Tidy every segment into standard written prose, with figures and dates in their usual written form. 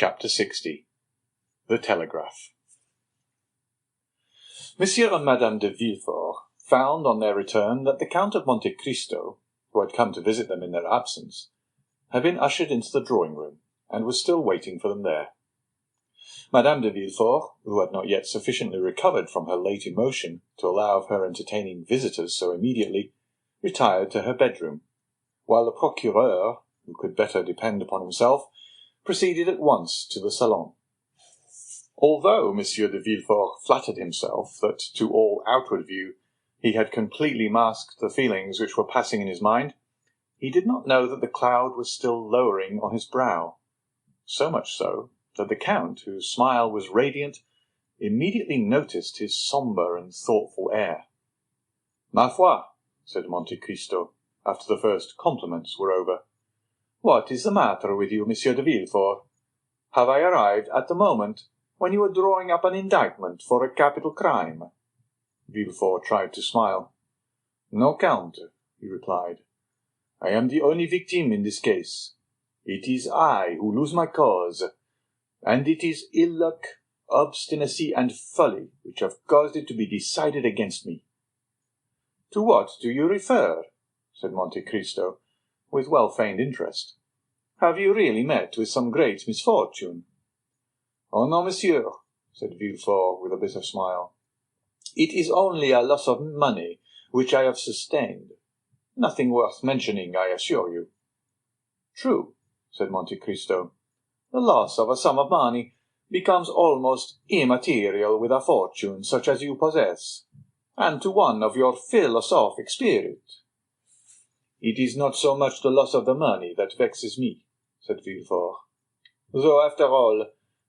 Chapter 60 The Telegraph. Monsieur and Madame de Villefort found on their return that the Count of Monte Cristo, who had come to visit them in their absence, had been ushered into the drawing-room, and was still waiting for them there. Madame de Villefort, who had not yet sufficiently recovered from her late emotion to allow of her entertaining visitors so immediately, retired to her bedroom, while the procureur, who could better depend upon himself, proceeded at once to the salon. Although Monsieur de Villefort flattered himself that to all outward view he had completely masked the feelings which were passing in his mind, he did not know that the cloud was still lowering on his brow, so much so that the Count, whose smile was radiant, immediately noticed his sombre and thoughtful air. "Ma foi," said Monte Cristo, after the first compliments were over, "what is the matter with you, Monsieur de Villefort? Have I arrived at the moment when you are drawing up an indictment for a capital crime?" Villefort tried to smile. "No, Count," he replied. "I am the only victim in this case. It is I who lose my cause, and it is ill luck, obstinacy, and folly which have caused it to be decided against me." "To what do you refer?" said Monte Cristo, with well-feigned interest. "Have you really met with some great misfortune?" "Oh no, monsieur," said Villefort with a bitter smile. "It is only a loss of money which I have sustained. Nothing worth mentioning, I assure you." "True," said Monte Cristo. "The loss of a sum of money becomes almost immaterial with a fortune such as you possess, and to one of your philosophic spirit." "It is not so much the loss of the money that vexes me," said Villefort, "though after all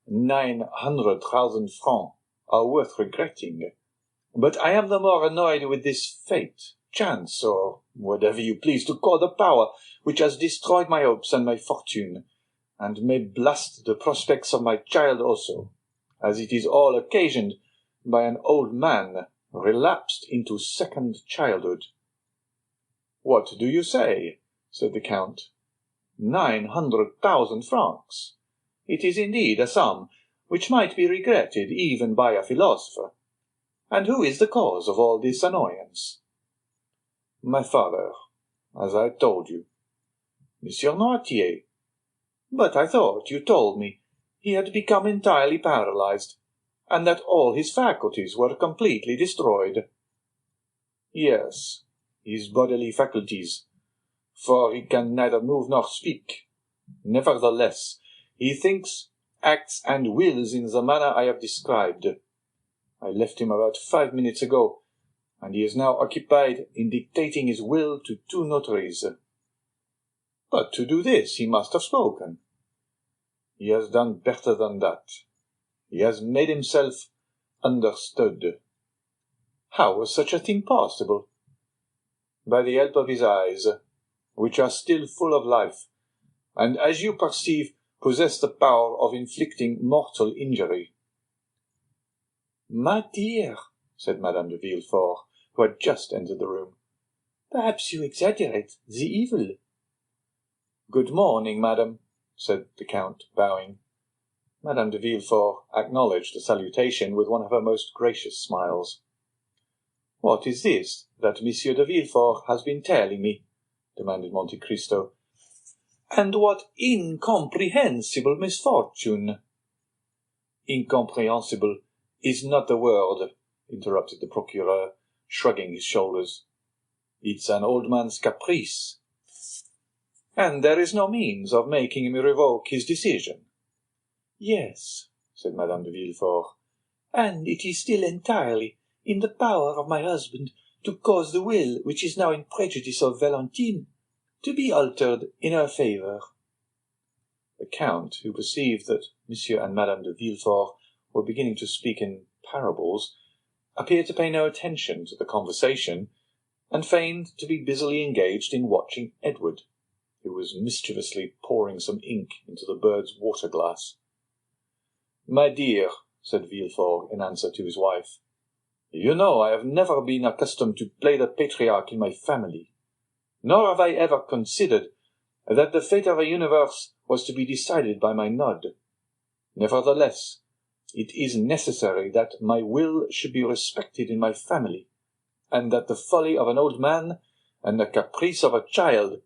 900,000 francs are worth regretting. But I am the more annoyed with this fate, chance, or whatever you please to call the power which has destroyed my hopes and my fortune, and may blast the prospects of my child also, as it is all occasioned by an old man relapsed into second childhood." "What do you say?" said the Count. 900,000 francs! It is indeed a sum which might be regretted even by a philosopher. And who is the cause of all this annoyance?" "My father, as I told you." "Monsieur Noirtier? But I thought you told me he had become entirely paralyzed, and that all his faculties were completely destroyed." "Yes, his bodily faculties, for he can neither move nor speak. Nevertheless, he thinks, acts, and wills in the manner I have described. I left him about 5 minutes ago, and he is now occupied in dictating his will to 2 notaries." "But to do this he must have spoken." "He has done better than that. He has made himself understood." "How was such a thing possible?" "By the help of his eyes, which are still full of life, and, as you perceive, possess the power of inflicting mortal injury." "My dear," said Madame de Villefort, who had just entered the room, "perhaps you exaggerate the evil." "Good morning, madame," said the Count, bowing. Madame de Villefort acknowledged the salutation with one of her most gracious smiles. "What is this that Monsieur de Villefort has been telling me?" demanded Monte Cristo. "And what incomprehensible misfortune?" "Incomprehensible is not the word," interrupted the procureur, shrugging his shoulders. "It's an old man's caprice." "And there is no means of making him revoke his decision?" "Yes," said Madame de Villefort, "and it is still entirely in the power of my husband to cause the will which is now in prejudice of Valentine to be altered in her favour." The Count, who perceived that Monsieur and Madame de Villefort were beginning to speak in parables, appeared to pay no attention to the conversation, and feigned to be busily engaged in watching Edward, who was mischievously pouring some ink into the bird's water-glass. "My dear," said Villefort in answer to his wife, "you know I have never been accustomed to play the patriarch in my family, nor have I ever considered that the fate of a universe was to be decided by my nod. Nevertheless, it is necessary that my will should be respected in my family, and that the folly of an old man and the caprice of a child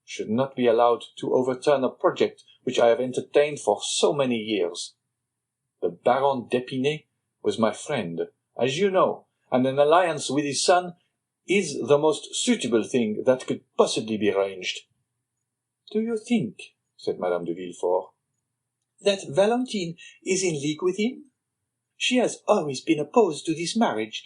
should not be allowed to overturn a project which I have entertained for so many years. The Baron d'Épinay was my friend, as you know, and an alliance with his son is the most suitable thing that could possibly be arranged." "Do you think," said Madame de Villefort, "that Valentine is in league with him? She has always been opposed to this marriage,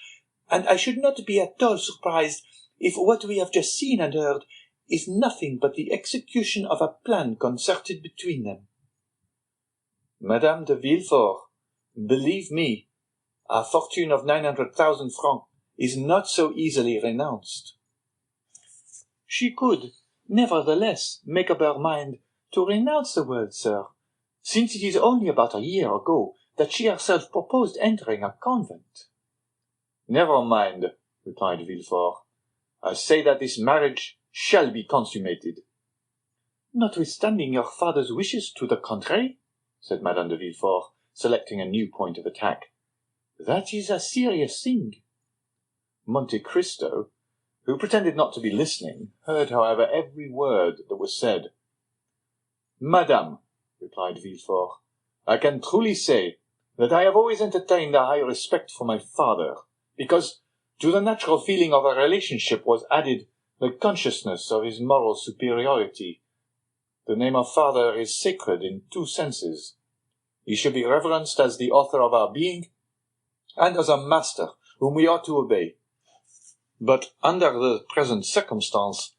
and I should not be at all surprised if what we have just seen and heard is nothing but the execution of a plan concerted between them." "Madame de Villefort, believe me, a fortune of 900,000 francs is not so easily renounced." "She could, nevertheless, make up her mind to renounce the world, sir, since it is only about a year ago that she herself proposed entering a convent." "Never mind," replied Villefort. "I say that this marriage shall be consummated." "Notwithstanding your father's wishes to the contrary?" said Madame de Villefort, selecting a new point of attack. "That is a serious thing." Monte Cristo, who pretended not to be listening, heard, however, every word that was said. "Madame," replied Villefort, "I can truly say that I have always entertained a high respect for my father, because to the natural feeling of a relationship was added the consciousness of his moral superiority. The name of father is sacred in two senses. He should be reverenced as the author of our being, and as a master whom we ought to obey. But under the present circumstance,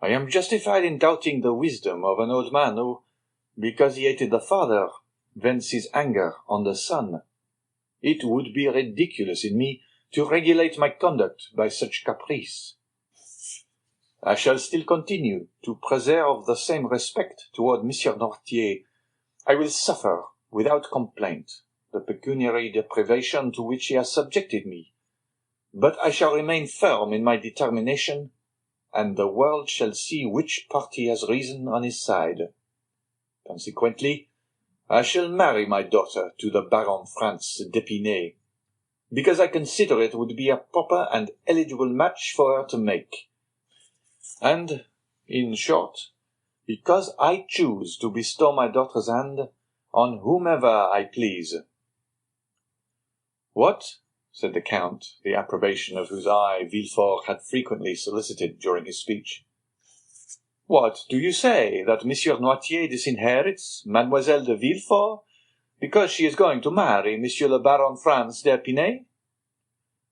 I am justified in doubting the wisdom of an old man who, because he hated the father, vents his anger on the son. It would be ridiculous in me to regulate my conduct by such caprice. I shall still continue to preserve the same respect toward Monsieur Noirtier. I will suffer, without complaint, the pecuniary deprivation to which he has subjected me, but I shall remain firm in my determination, and the world shall see which party has reason on his side. Consequently, I shall marry my daughter to the Baron Franz d'Épinay, because I consider it would be a proper and eligible match for her to make, and, in short, because I choose to bestow my daughter's hand on whomever I please." "What?" said the Count, the approbation of whose eye Villefort had frequently solicited during his speech. "What do you say, that Monsieur Noirtier disinherits Mademoiselle de Villefort, because she is going to marry Monsieur le Baron Franz d'Épinay?"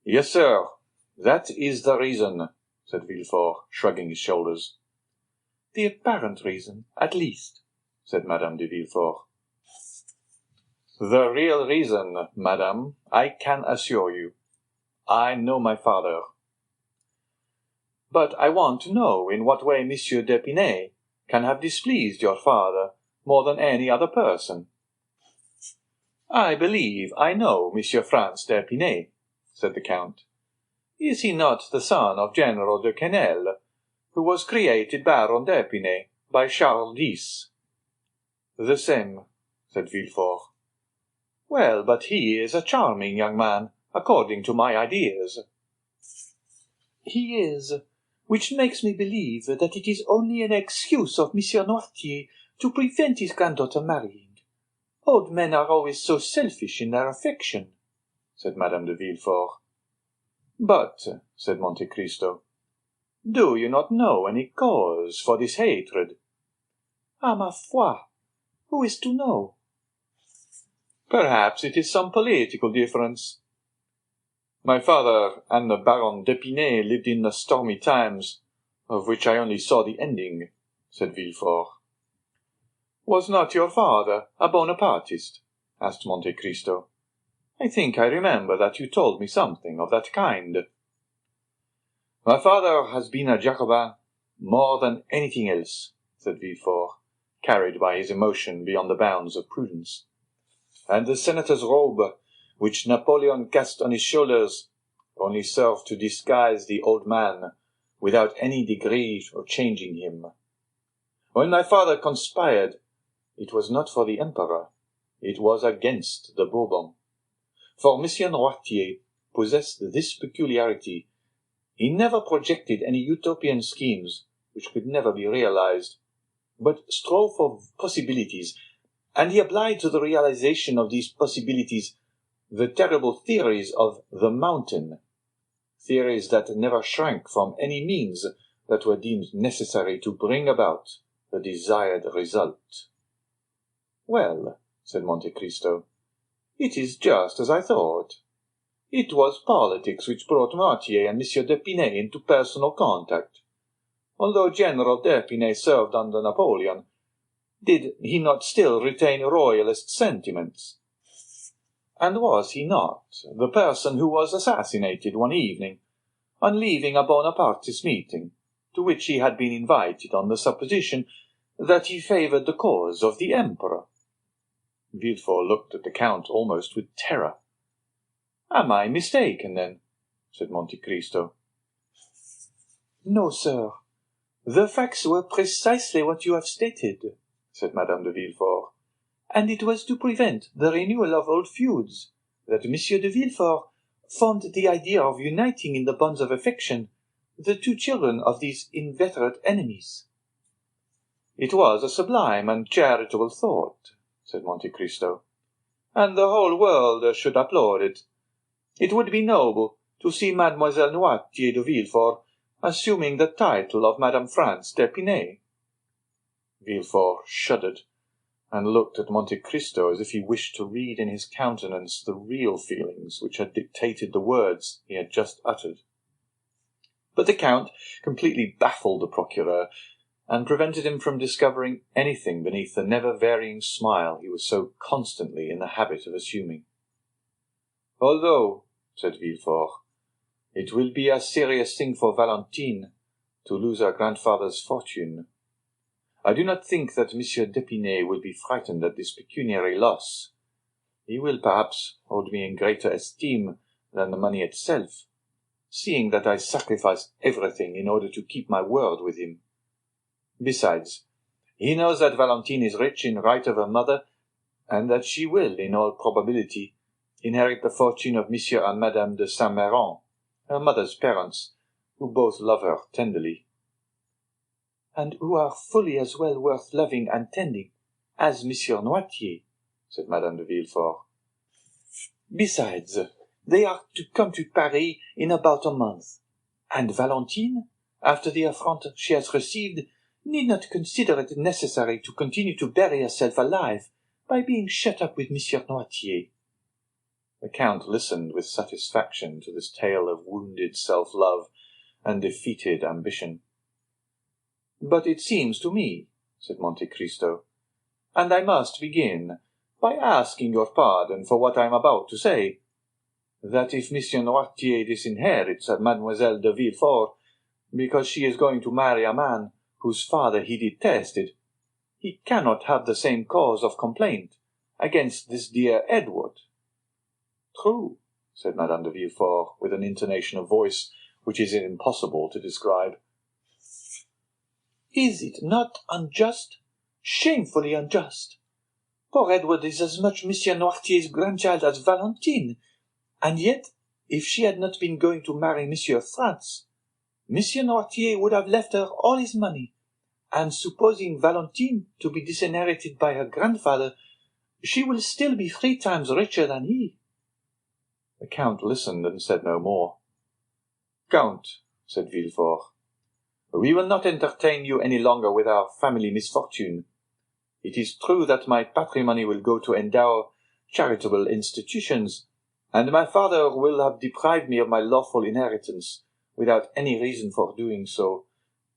"Yes, sir, that is the reason," said Villefort, shrugging his shoulders. "The apparent reason, at least," said Madame de Villefort. "The real reason, madame, I can assure you. I know my father." "But I want to know in what way Monsieur d'Épinay can have displeased your father more than any other person." "I believe I know Monsieur Franz d'Épinay," said the Count. "Is he not the son of General de Quesnel, who was created Baron d'Épinay by Charles X?" "The same," said Villefort. "Well, but he is a charming young man, according to my ideas." "He is, which makes me believe that it is only an excuse of Monsieur Noirtier to prevent his granddaughter marrying. Old men are always so selfish in their affection," said Madame de Villefort. "But," said Monte Cristo, "do you not know any cause for this hatred?" "Ah, ma foi! Who is to know?" "Perhaps it is some political difference." "My father and the Baron d'Épinay lived in the stormy times, of which I only saw the ending," said Villefort. "Was not your father a Bonapartist?" asked Monte Cristo. "I think I remember that you told me something of that kind." "My father has been a Jacobin more than anything else," said Villefort, carried by his emotion beyond the bounds of prudence. "And the senator's robe, which Napoleon cast on his shoulders, only served to disguise the old man, without any degree of changing him. When my father conspired, it was not for the emperor, It was against the Bourbon. For Monsieur Noirtier possessed this peculiarity: he never projected any utopian schemes which could never be realized, but strove for possibilities, and he applied to the realization of these possibilities the terrible theories of the mountain, theories that never shrank from any means that were deemed necessary to bring about the desired result. "Well," said Monte Cristo, "it is just as I thought. It was politics which brought Noirtier and Monsieur d'Épinay into personal contact. Although General d'Épinay served under Napoleon, did he not still retain royalist sentiments? And was he not the person who was assassinated one evening, on leaving a Bonapartist meeting, to which he had been invited on the supposition that he favoured the cause of the Emperor?" Villefort looked at the Count almost with terror. "Am I mistaken, then?" said Monte Cristo. "No, sir. The facts were precisely what you have stated," said Madame de Villefort, "and it was to prevent the renewal of old feuds that Monsieur de Villefort formed the idea of uniting in the bonds of affection the two children of these inveterate enemies." "It was a sublime and charitable thought," said Monte Cristo, "and the whole world should applaud it. It would be noble to see Mademoiselle Noirtier de Villefort assuming the title of Madame France d'Épinay." Villefort shuddered, and looked at Monte Cristo as if he wished to read in his countenance the real feelings which had dictated the words he had just uttered. But the Count completely baffled the procureur, and prevented him from discovering anything beneath the never-varying smile he was so constantly in the habit of assuming. "Although," said Villefort, "it will be a serious thing for Valentine to lose her grandfather's fortune, I do not think that Monsieur d'Épinay will be frightened at this pecuniary loss. He will perhaps hold me in greater esteem than the money itself, seeing that I sacrifice everything in order to keep my word with him. Besides, he knows that Valentine is rich in right of her mother, and that she will, in all probability, inherit the fortune of Monsieur and Madame de Saint-Méran, her mother's parents, who both love her tenderly." "And who are fully as well worth loving and tending as Monsieur Noirtier," said Madame de Villefort. "Besides, they are to come to Paris in about a month, and Valentine, after the affront she has received, need not consider it necessary to continue to bury herself alive by being shut up with Monsieur Noirtier." The Count listened with satisfaction to this tale of wounded self-love and defeated ambition. "But it seems to me," said Monte Cristo, "and I must begin by asking your pardon for what I am about to say, that if Monsieur Noirtier disinherits Mademoiselle de Villefort because she is going to marry a man whose father he detested, he cannot have the same cause of complaint against this dear Edward." "True," said Madame de Villefort, with an intonation of voice which it is impossible to describe. "Is it not unjust, shamefully unjust? Poor Edward is as much Monsieur Noirtier's grandchild as Valentine, and yet, if she had not been going to marry Monsieur Franz, Monsieur Noirtier would have left her all his money, and supposing Valentine to be disinherited by her grandfather, she will still be 3 times richer than he." The Count listened and said no more. "Count," said Villefort, "we will not entertain you any longer with our family misfortune. It is true that my patrimony will go to endow charitable institutions, and my father will have deprived me of my lawful inheritance, without any reason for doing so,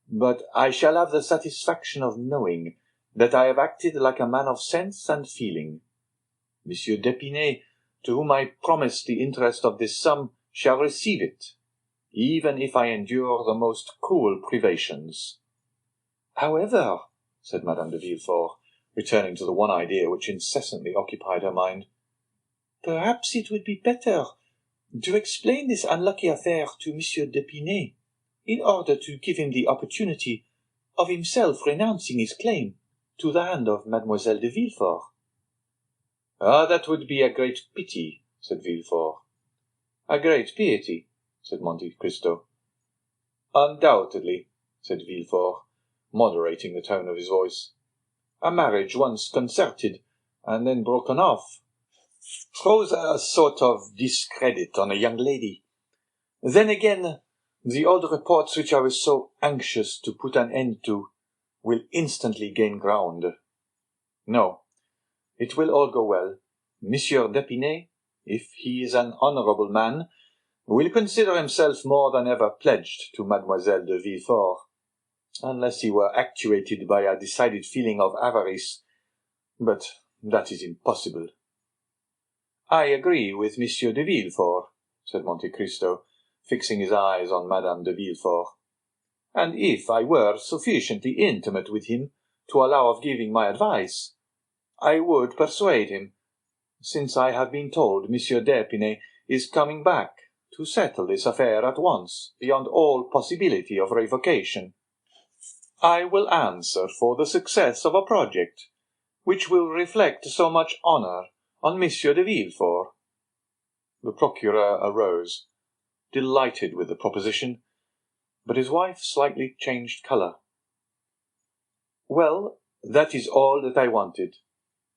but I shall have the satisfaction of knowing that I have acted like a man of sense and feeling. Monsieur d'Épinay, to whom I promise the interest of this sum, shall receive it, even if I endure the most cruel privations." "However," said Madame de Villefort, returning to the one idea which incessantly occupied her mind, "perhaps it would be better to explain this unlucky affair to Monsieur d'Épinay, in order to give him the opportunity of himself renouncing his claim to the hand of Mademoiselle de Villefort." Ah, that would be a great pity, said Villefort. A great piety, said Monte Cristo. Undoubtedly, said Villefort, moderating the tone of his voice. A marriage once concerted, and then broken off, throws a sort of discredit on a young lady. Then again, the old reports which I was so anxious to put an end to will instantly gain ground. No, it will all go well. Monsieur d'Épinay, if he is an honourable man, will consider himself more than ever pledged to Mademoiselle de Villefort, unless he were actuated by a decided feeling of avarice, but that is impossible. I agree with Monsieur de Villefort, said Monte Cristo, fixing his eyes on Madame de Villefort. And if I were sufficiently intimate with him to allow of giving my advice, I would persuade him, since I have been told Monsieur d'Épinay is coming back to settle this affair at once, beyond all possibility of revocation. I will answer for the success of a project which will reflect so much honour on Monsieur de Villefort. The procureur arose, delighted with the proposition, but his wife slightly changed colour. Well, that is all that I wanted,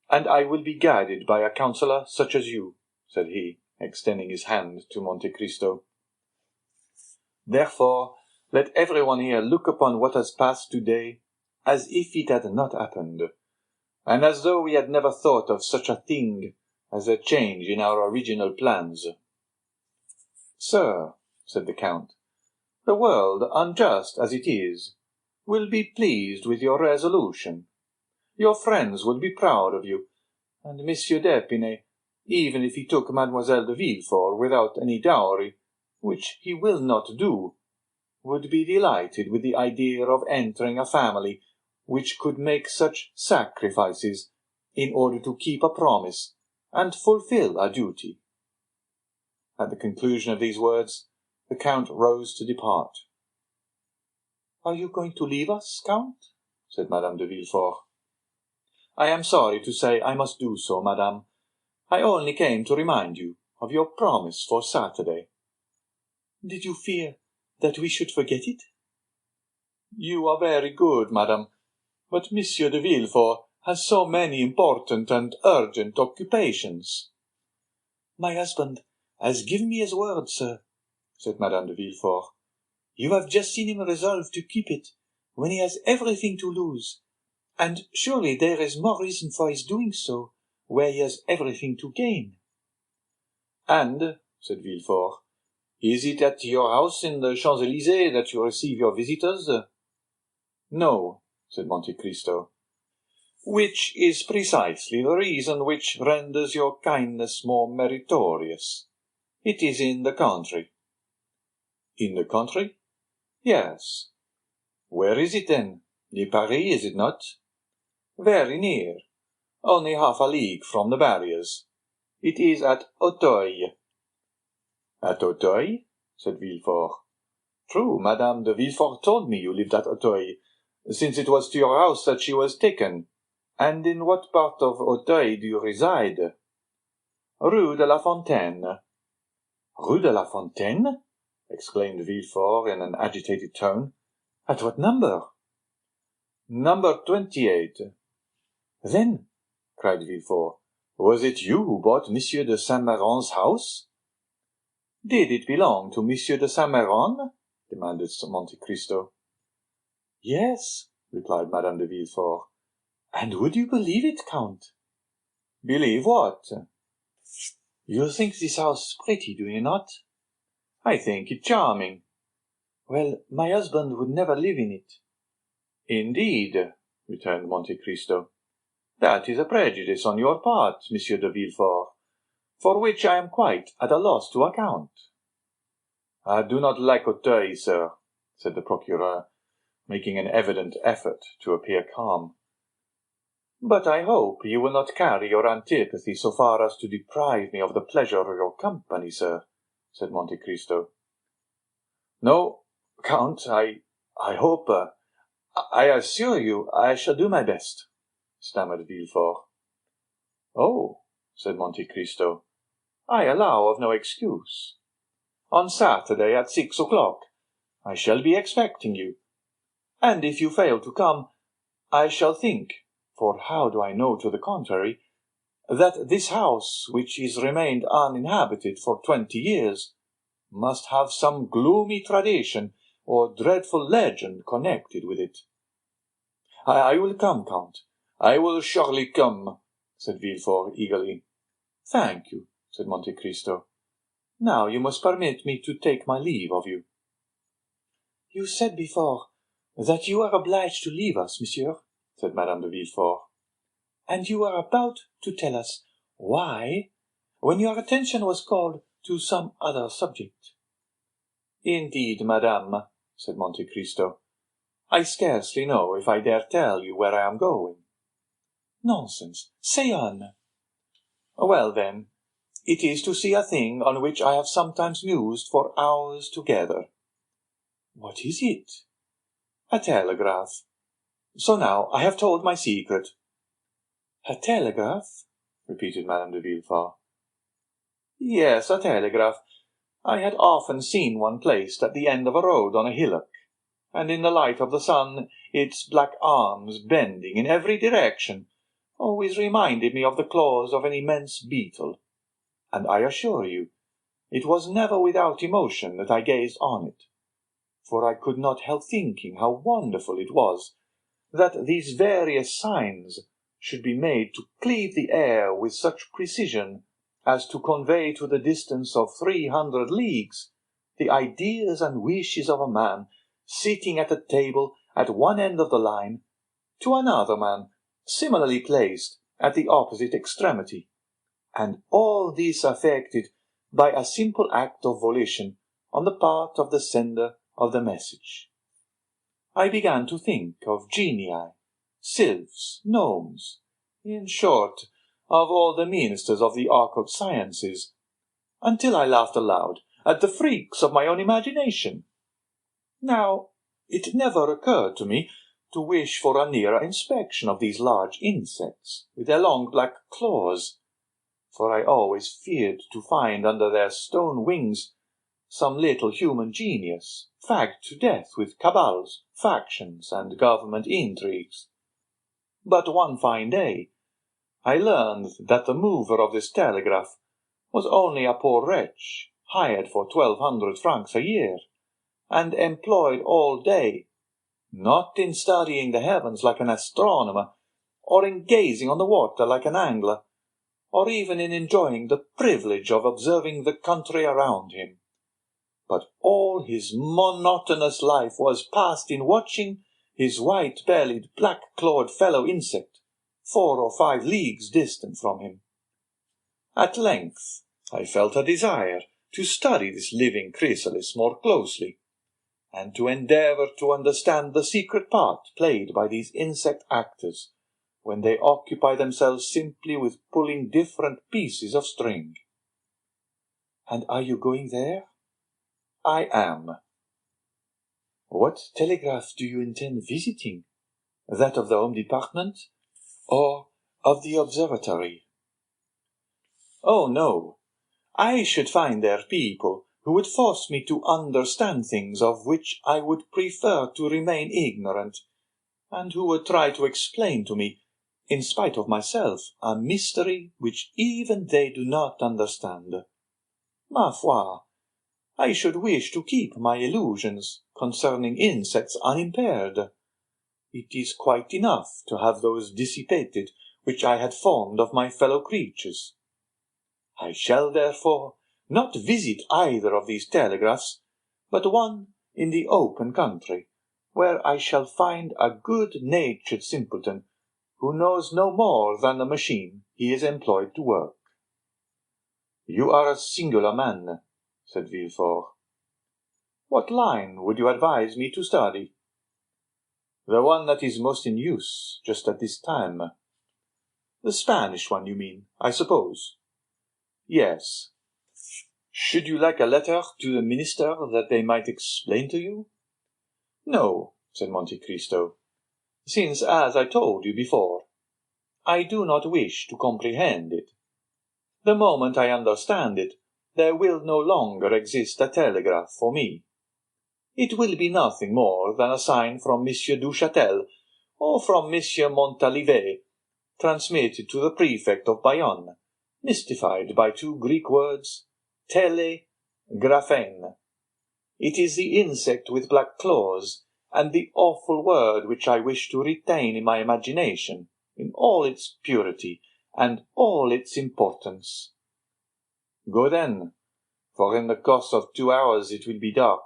and I will be guided by a counsellor such as you, said he, extending his hand to Monte Cristo. Therefore, let everyone here look upon what has passed today as if it had not happened, and as though we had never thought of such a thing as a change in our original plans. Sir, said the Count, the world, unjust as it is, will be pleased with your resolution. Your friends will be proud of you, and Monsieur d'Épinay, even if he took Mademoiselle de Villefort without any dowry, which he will not do, would be delighted with the idea of entering a family which could make such sacrifices in order to keep a promise and fulfill a duty. At the conclusion of these words, the Count rose to depart. Are you going to leave us, Count? said Madame de Villefort. I am sorry to say I must do so, madame. I only came to remind you of your promise for Saturday. Did you fear that we should forget it? You are very good, madame, but Monsieur de Villefort has so many important and urgent occupations. My husband has given me his word, sir, said Madame de Villefort. You have just seen him resolve to keep it, when he has everything to lose, and surely there is more reason for his doing so, where he has everything to gain. And, said Villefort, is it at your house in the Champs-Élysées that you receive your visitors? No, said Monte Cristo. Which is precisely the reason which renders your kindness more meritorious. It is in the country. In the country? Yes. Where is it then? Near Paris, is it not? Very near. Only half a league from the barriers. It is at Auteuil. At Auteuil? said Villefort. True, Madame de Villefort told me you lived at Auteuil, since it was to your house that she was taken. And in what part of Auteuil do you reside? Rue de la Fontaine. Rue de la Fontaine? exclaimed Villefort in an agitated tone. At what number? Number 28. Then, cried Villefort, was it you who bought Monsieur de Saint-Méran's house? Did it belong to Monsieur de Saint-Méran? demanded Monte Cristo. Yes, replied Madame de Villefort. And would you believe it, Count? Believe what? You think this house pretty, do you not? I think it charming. Well, my husband would never live in it. Indeed, returned Monte Cristo. That is a prejudice on your part, Monsieur de Villefort, for which I am quite at a loss to account. I do not like Auteuil, sir, said the procureur, making an evident effort to appear calm. But I hope you will not carry your antipathy so far as to deprive me of the pleasure of your company, sir, said Monte Cristo. No, Count, I hope, I assure you I shall do my best, stammered Villefort. Oh, said Monte Cristo. "I allow of no excuse. On Saturday at 6 o'clock I shall be expecting you, and if you fail to come, I shall think, for how do I know to the contrary, that this house, which is remained uninhabited for 20 years, must have some gloomy tradition or dreadful legend connected with it." I will come, Count. I will surely come," said Villefort eagerly. "Thank you," said Monte Cristo. "Now you must permit me to take my leave of you." "You said before that you are obliged to leave us, monsieur," said Madame de Villefort. "And you are about to tell us why, when your attention was called to some other subject." "Indeed, madame," said Monte Cristo, "I scarcely know if I dare tell you where I am going." "Nonsense! Say on." "Well, then, it is to see a thing on which I have sometimes mused for hours together." "What is it?" "A telegraph. So now I have told my secret." "A telegraph?" repeated Madame de Villefort. "Yes, a telegraph. I had often seen one placed at the end of a road on a hillock, and in the light of the sun its black arms bending in every direction always reminded me of the claws of an immense beetle. And I assure you, it was never without emotion that I gazed on it, for I could not help thinking how wonderful it was that these various signs should be made to cleave the air with such precision as to convey to the distance of 300 leagues the ideas and wishes of a man sitting at a table at one end of the line, to another man similarly placed at the opposite extremity, and all this effected by a simple act of volition on the part of the sender of the message. I began to think of genii, sylphs, gnomes, in short, of all the ministers of the occult sciences, until I laughed aloud at the freaks of my own imagination. Now, it never occurred to me to wish for a nearer inspection of these large insects with their long black claws, for I always feared to find under their stone wings some little human genius, fagged to death with cabals, factions, and government intrigues. But one fine day I learned that the mover of this telegraph was only a poor wretch, hired for 1,200 francs a year, and employed all day, not in studying the heavens like an astronomer, or in gazing on the water like an angler, or even in enjoying the privilege of observing the country around him, but all his monotonous life was passed in watching his white-bellied, black-clawed fellow insect 4 or 5 leagues distant from him. At length I felt a desire to study this living chrysalis more closely, and to endeavour to understand the secret part played by these insect actors when they occupy themselves simply with pulling different pieces of string. "And are you going there?" "I am." "What telegraph do you intend visiting? That of the Home Department, or of the observatory?" "Oh, no. I should find there people who would force me to understand things of which I would prefer to remain ignorant, and who would try to explain to me, in spite of myself, a mystery which even they do not understand. Ma foi, I should wish to keep my illusions concerning insects unimpaired. It is quite enough to have those dissipated which I had formed of my fellow creatures. I shall, therefore, not visit either of these telegraphs, but one in the open country, where I shall find a good-natured simpleton who knows no more than the machine he is employed to work." "You are a singular man," said Villefort. "What line would you advise me to study?" "The one that is most in use just at this time." "The Spanish one, you mean, I suppose?" "Yes." "Should you like a letter to the minister that they might explain to you?" "No," said Monte Cristo, "since, as I told you before, I do not wish to comprehend it. The moment I understand it, there will no longer exist a telegraph for me. It will be nothing more than a sign from Monsieur Duchatel, or from Monsieur Montalivet, transmitted to the prefect of Bayonne, mystified by two Greek words, Telegraphen. It is the insect with black claws, and the awful word which I wish to retain in my imagination, in all its purity, and all its importance. Go then, for in the course of 2 hours it will be dark,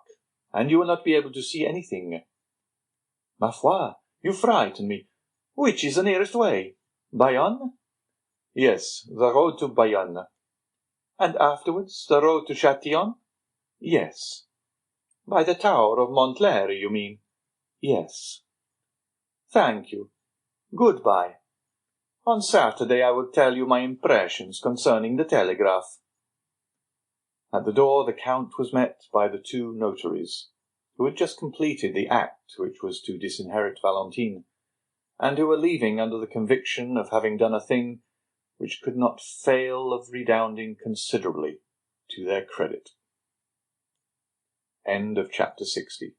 and you will not be able to see anything. Ma foi, you frighten me. Which is the nearest way? Bayonne? Yes, the road to Bayonne. And afterwards the road to Châtillon? Yes. By the tower of Montlhéry, you mean? Yes. Thank you. Goodbye. On Saturday I will tell you my impressions concerning the telegraph. At the door the Count was met by the two notaries, who had just completed the act which was to disinherit Valentine, and who were leaving under the conviction of having done a thing which could not fail of redounding considerably to their credit. End of chapter 60.